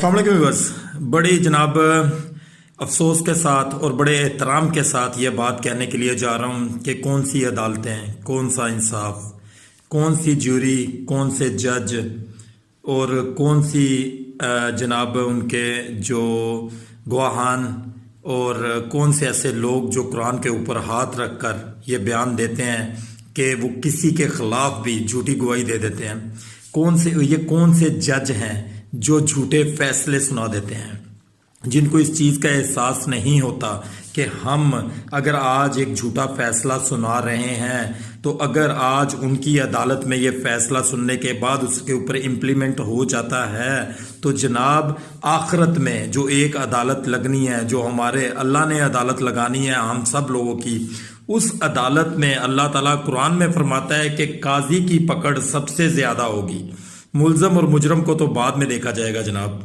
अस्सलाम वालेकुम व्यूअर्स। बड़ी जनाब अफसोस के साथ और बड़े एहतराम के साथ ये बात कहने के लिए जा रहा हूँ कि कौन सी अदालतें, कौन सा इंसाफ, कौन सी ज्यूरी, कौन से जज और कौन सी जनाब उनके जो गवाहान और कौन से ऐसे लोग जो कुरान के ऊपर हाथ रख कर ये बयान देते हैं कि वो किसी के ख़िलाफ़ भी झूठी गवाही दे देते हैं। कौन से जज हैं जो झूठे फैसले सुना देते हैं, जिनको इस चीज़ का एहसास नहीं होता कि हम अगर आज एक झूठा फैसला सुना रहे हैं तो अगर आज उनकी अदालत में ये फैसला सुनने के बाद उसके ऊपर इम्प्लीमेंट हो जाता है तो जनाब आखिरत में जो एक अदालत लगनी है, जो हमारे अल्लाह ने अदालत लगानी है हम सब लोगों की, उस अदालत में अल्लाह ताला कुरान में फरमाता है कि काजी की पकड़ सबसे ज़्यादा होगी। मुल्ज़म और मुजरम को तो बाद में देखा जाएगा जनाब।